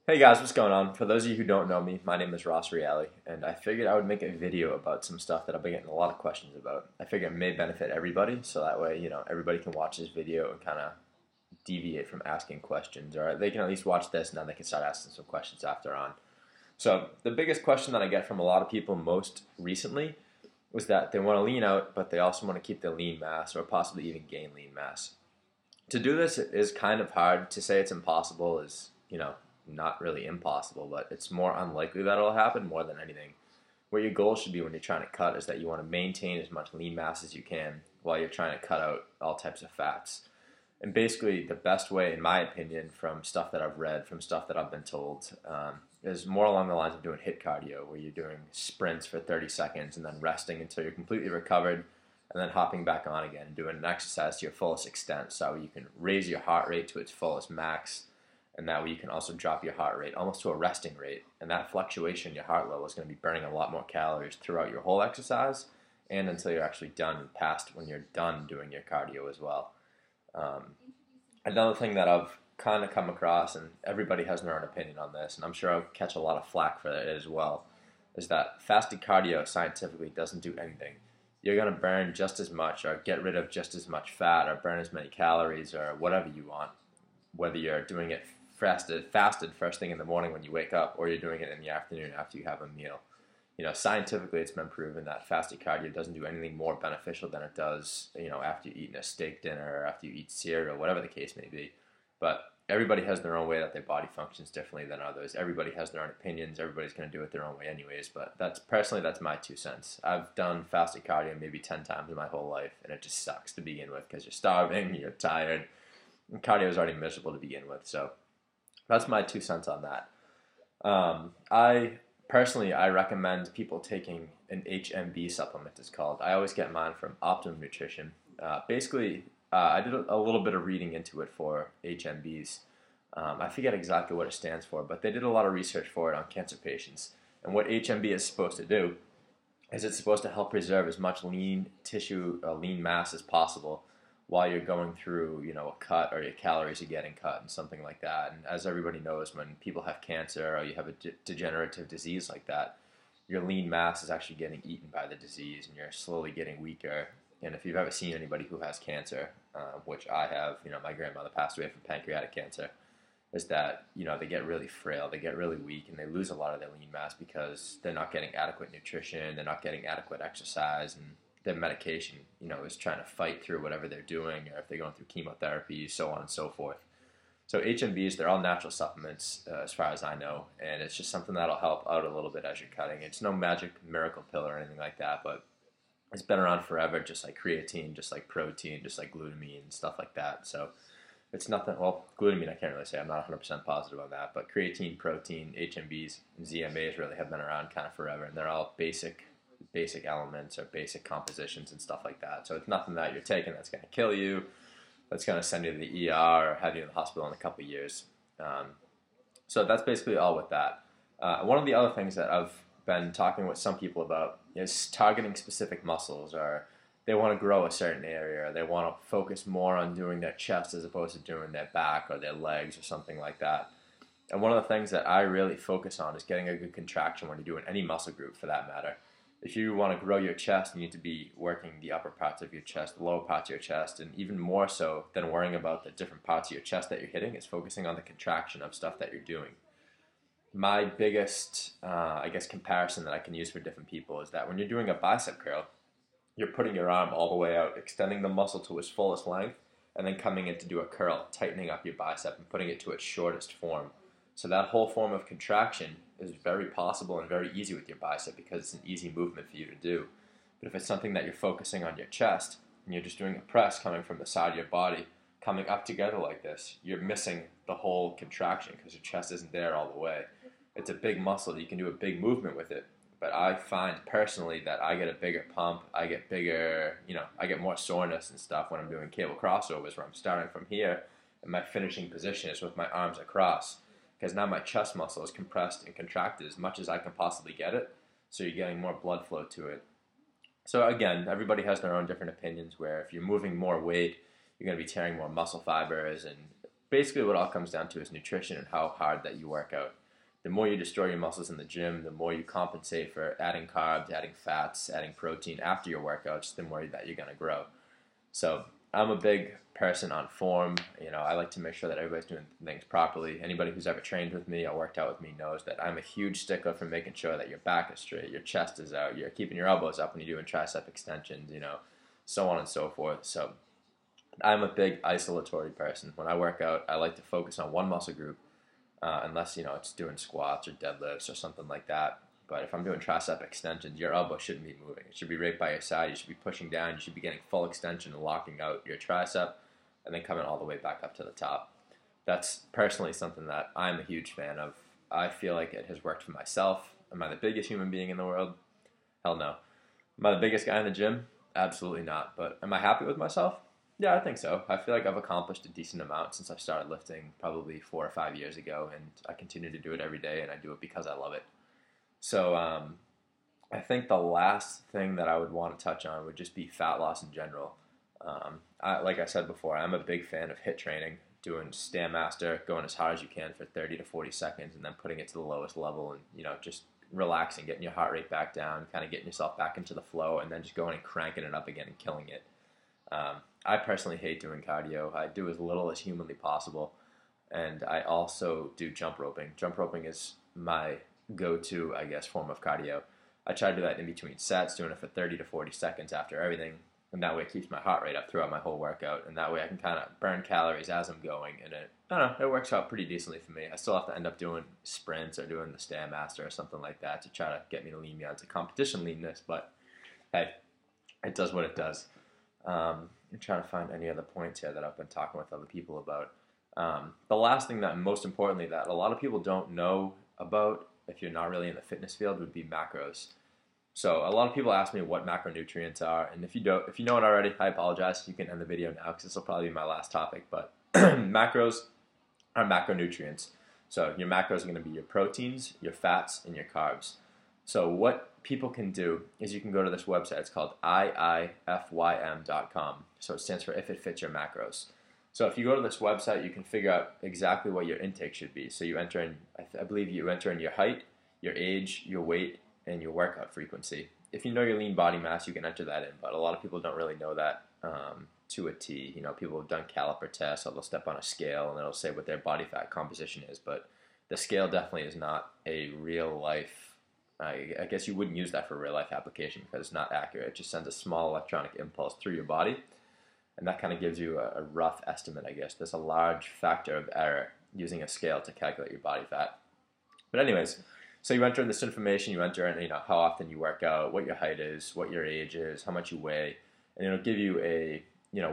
Hey guys, what's going on? For those of you who don't know me, my name is Ross Reale, and I figured I would make a video about some stuff that I've been getting a lot of questions about. I figure it may benefit everybody, so that way, everybody can watch this video and kind of deviate from asking questions, or they can at least watch this and then they can start asking some questions after on. So, the biggest question that I get from a lot of people most recently was that they want to lean out, but they also want to keep their lean mass or possibly even gain lean mass. To do this is kind of hard. To say it's impossible is, not really impossible, but it's more unlikely that it'll happen more than anything. What your goal should be when you're trying to cut is that you want to maintain as much lean mass as you can while you're trying to cut out all types of fats. And basically, the best way, in my opinion, from stuff that I've read, from stuff that I've been told, is more along the lines of doing HIIT cardio, where you're doing sprints for 30 seconds and then resting until you're completely recovered, and then hopping back on again and doing an exercise to your fullest extent so you can raise your heart rate to its fullest max, and that way you can also drop your heart rate almost to a resting rate. And that fluctuation in your heart level is going to be burning a lot more calories throughout your whole exercise and until you're actually done and past when you're done doing your cardio as well. Um, Another thing that I've kind of come across, and everybody has their own opinion on this, and I'm sure I'll catch a lot of flack for it as well, is that fasted cardio scientifically doesn't do anything. You're going to burn just as much or get rid of just as much fat or burn as many calories or whatever you want, whether you're doing it fasted first thing in the morning when you wake up or you're doing it in the afternoon after you have a meal. Scientifically, it's been proven that fasted cardio doesn't do anything more beneficial than it does, after you eat a steak dinner or after you eat cereal, whatever the case may be. But everybody has their own way that their body functions differently than others. Everybody has their own opinions. Everybody's going to do it their own way anyways. But that's my 2 cents. I've done fasted cardio maybe 10 times in my whole life, and it just sucks to begin with because you're starving, you're tired, and cardio is already miserable to begin with. So that's my 2 cents on that. I personally, I recommend people taking an HMB supplement. It's called. I always get mine from Optimum Nutrition. I did a little bit of reading into it for HMBs. I forget exactly what it stands for, but they did a lot of research for it on cancer patients. And what HMB is supposed to do is it's supposed to help preserve as much lean tissue, lean mass as possible while you're going through, a cut or your calories are getting cut and something like that. And as everybody knows, when people have cancer or you have a degenerative disease like that, your lean mass is actually getting eaten by the disease and you're slowly getting weaker. And if you've ever seen anybody who has cancer, which I have, my grandmother passed away from pancreatic cancer, is that, they get really frail, they get really weak, and they lose a lot of their lean mass because they're not getting adequate nutrition, they're not getting adequate exercise, and their medication, is trying to fight through whatever they're doing, or if they're going through chemotherapy, so on and so forth. So HMBs, they're all natural supplements, as far as I know, and it's just something that'll help out a little bit as you're cutting. It's no magic miracle pill or anything like that, but it's been around forever, just like creatine, just like protein, just like glutamine, and stuff like that. So it's nothing. Well, glutamine, I can't really say. I'm not 100% positive on that, but creatine, protein, HMBs, and ZMAs really have been around kind of forever, and they're all basic elements or basic compositions and stuff like that. So it's nothing that you're taking that's going to kill you, that's going to send you to the ER or have you in the hospital in a couple of years. So that's basically all with that. One of the other things that I've been talking with some people about is targeting specific muscles, or they want to grow a certain area, or they want to focus more on doing their chest as opposed to doing their back or their legs or something like that. And one of the things that I really focus on is getting a good contraction when you're doing any muscle group for that matter. If you want to grow your chest, you need to be working the upper parts of your chest, the lower parts of your chest, and even more so than worrying about the different parts of your chest that you're hitting is focusing on the contraction of stuff that you're doing. My biggest, comparison that I can use for different people is that when you're doing a bicep curl, you're putting your arm all the way out, extending the muscle to its fullest length, and then coming in to do a curl, tightening up your bicep and putting it to its shortest form. So that whole form of contraction is very possible and very easy with your bicep because it's an easy movement for you to do. But if it's something that you're focusing on your chest and you're just doing a press coming from the side of your body, coming up together like this, you're missing the whole contraction because your chest isn't there all the way. It's a big muscle. You can do a big movement with it. But I find personally that I get a bigger pump, I get bigger, I get more soreness and stuff when I'm doing cable crossovers where I'm starting from here and my finishing position is with my arms across because now my chest muscle is compressed and contracted as much as I can possibly get it, so you're getting more blood flow to it. So again, everybody has their own different opinions where if you're moving more weight, you're going to be tearing more muscle fibers and basically what it all comes down to is nutrition and how hard that you work out. The more you destroy your muscles in the gym, the more you compensate for adding carbs, adding fats, adding protein after your workouts, the more that you're going to grow. So I'm a big person on form. I like to make sure that everybody's doing things properly. Anybody who's ever trained with me or worked out with me knows that I'm a huge stickler for making sure that your back is straight, your chest is out, you're keeping your elbows up when you're doing tricep extensions, so on and so forth. So I'm a big isolatory person. When I work out, I like to focus on one muscle group, unless, it's doing squats or deadlifts or something like that. But if I'm doing tricep extensions, your elbow shouldn't be moving. It should be right by your side. You should be pushing down. You should be getting full extension and locking out your tricep and then coming all the way back up to the top. That's personally something that I'm a huge fan of. I feel like it has worked for myself. Am I the biggest human being in the world? Hell no. Am I the biggest guy in the gym? Absolutely not. But am I happy with myself? Yeah, I think so. I feel like I've accomplished a decent amount since I started lifting probably 4 or 5 years ago, and I continue to do it every day, and I do it because I love it. So I think the last thing that I would want to touch on would just be fat loss in general. Like I said before, I'm a big fan of HIIT training, doing Stairmaster, going as hard as you can for 30 to 40 seconds, and then putting it to the lowest level and, just relaxing, getting your heart rate back down, kind of getting yourself back into the flow, and then just going and cranking it up again and killing it. I personally hate doing cardio. I do as little as humanly possible, and I also do jump roping. Jump roping is my go-to, I guess, form of cardio. I try to do that in between sets, doing it for 30 to 40 seconds after everything, and that way it keeps my heart rate up throughout my whole workout, and that way I can kind of burn calories as I'm going, and I don't know, it works out pretty decently for me. I still have to end up doing sprints or doing the Stairmaster or something like that to try to get me to lean me onto competition leanness, but hey, it does what it does. I'm trying to find any other points here that I've been talking with other people about. The last thing that, most importantly, that a lot of people don't know about if you're not really in the fitness field would be macros. So a lot of people ask me what macronutrients are, and if you know it already, I apologize. You can end the video now because this will probably be my last topic. But macros are macronutrients. So your macros are going to be your proteins, your fats, and your carbs. So what people can do is you can go to this website. It's called IIFYM.com. So it stands for If It Fits Your Macros. So if you go to this website, you can figure out exactly what your intake should be. So you enter in, I believe you enter in your height, your age, your weight, and your workout frequency. If you know your lean body mass, you can enter that in, but a lot of people don't really know that to a T. People have done caliper tests, or they'll step on a scale and it'll say what their body fat composition is, but the scale definitely is not a real life, I guess you wouldn't use that for a real life application because it's not accurate. It just sends a small electronic impulse through your body, and that kind of gives you a rough estimate, I guess. There's a large factor of error using a scale to calculate your body fat. But anyways, so you enter in this information, you enter in how often you work out, what your height is, what your age is, how much you weigh, and it'll give you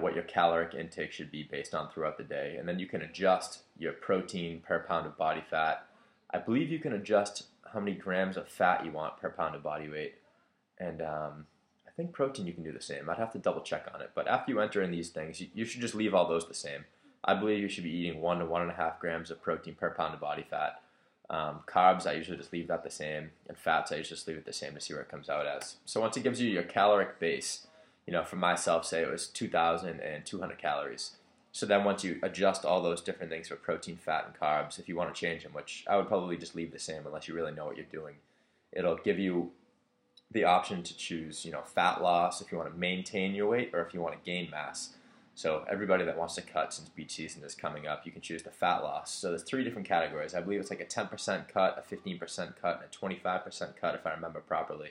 what your caloric intake should be based on throughout the day. And then you can adjust your protein per pound of body fat. I believe you can adjust how many grams of fat you want per pound of body weight. And I think protein you can do the same. I'd have to double check on it. But after you enter in these things, you should just leave all those the same. I believe you should be eating 1 to 1.5 grams of protein per pound of body fat. Carbs, I usually just leave that the same, and fats, I usually just leave it the same to see where it comes out as. So once it gives you your caloric base, for myself, say it was 2,200 calories. So then once you adjust all those different things for protein, fat, and carbs, if you want to change them, which I would probably just leave the same unless you really know what you're doing, it'll give you the option to choose, fat loss if you want to maintain your weight or if you want to gain mass. So everybody that wants to cut, since beach season is coming up, you can choose the fat loss. So there's 3 different categories. I believe it's like a 10% cut, a 15% cut, and a 25% cut if I remember properly.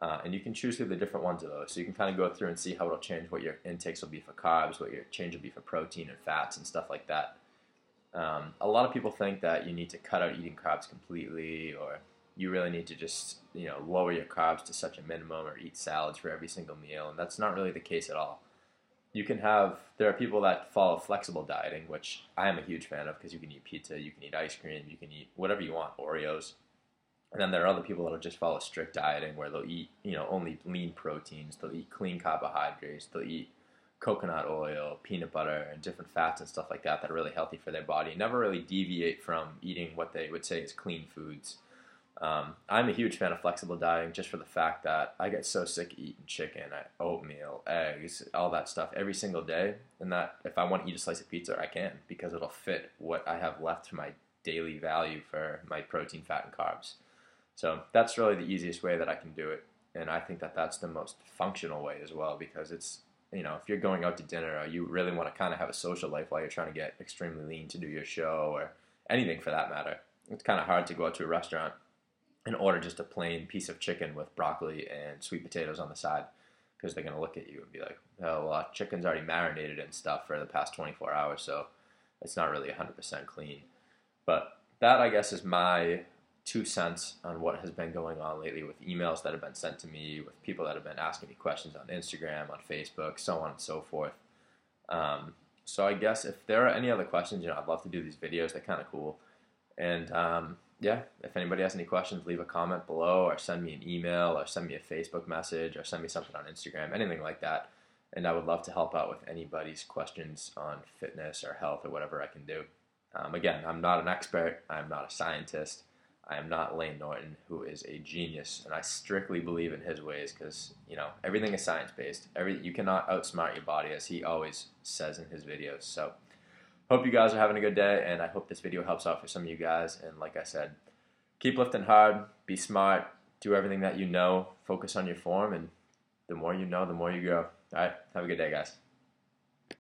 And you can choose through the different ones of those. So you can kind of go through and see how it'll change what your intakes will be for carbs, what your change will be for protein and fats and stuff like that. A lot of people think that you need to cut out eating carbs completely, or you really need to just lower your carbs to such a minimum, or eat salads for every single meal, and that's not really the case at all. There are people that follow flexible dieting, which I am a huge fan of because you can eat pizza, you can eat ice cream, you can eat whatever you want, Oreos. And then there are other people that will just follow strict dieting where they'll eat, only lean proteins, they'll eat clean carbohydrates, they'll eat coconut oil, peanut butter, and different fats and stuff like that are really healthy for their body, and never really deviate from eating what they would say is clean foods. I'm a huge fan of flexible dieting just for the fact that I get so sick of eating chicken, oatmeal, eggs, all that stuff every single day, and that if I want to eat a slice of pizza, I can because it'll fit what I have left for my daily value for my protein, fat, and carbs. So that's really the easiest way that I can do it, and I think that that's the most functional way as well because it's, if you're going out to dinner or you really want to kind of have a social life while you're trying to get extremely lean to do your show or anything for that matter, it's kind of hard to go out to a restaurant and order just a plain piece of chicken with broccoli and sweet potatoes on the side because they're going to look at you and be like, oh, well, chicken's already marinated and stuff for the past 24 hours, so it's not really 100% clean. But that, I guess, is my 2 cents on what has been going on lately with emails that have been sent to me, with people that have been asking me questions on Instagram, on Facebook, so on and so forth. So I guess if there are any other questions, I'd love to do these videos. They're kind of cool. And yeah, if anybody has any questions, leave a comment below or send me an email or send me a Facebook message or send me something on Instagram, anything like that. And I would love to help out with anybody's questions on fitness or health or whatever I can do. Again, I'm not an expert. I'm not a scientist. I am not Layne Norton, who is a genius, and I strictly believe in his ways because, everything is science-based. You cannot outsmart your body, as he always says in his videos. So hope you guys are having a good day, and I hope this video helps out for some of you guys. And like I said, keep lifting hard, be smart, do everything that you know, focus on your form, and the more you know, the more you grow. All right, have a good day, guys.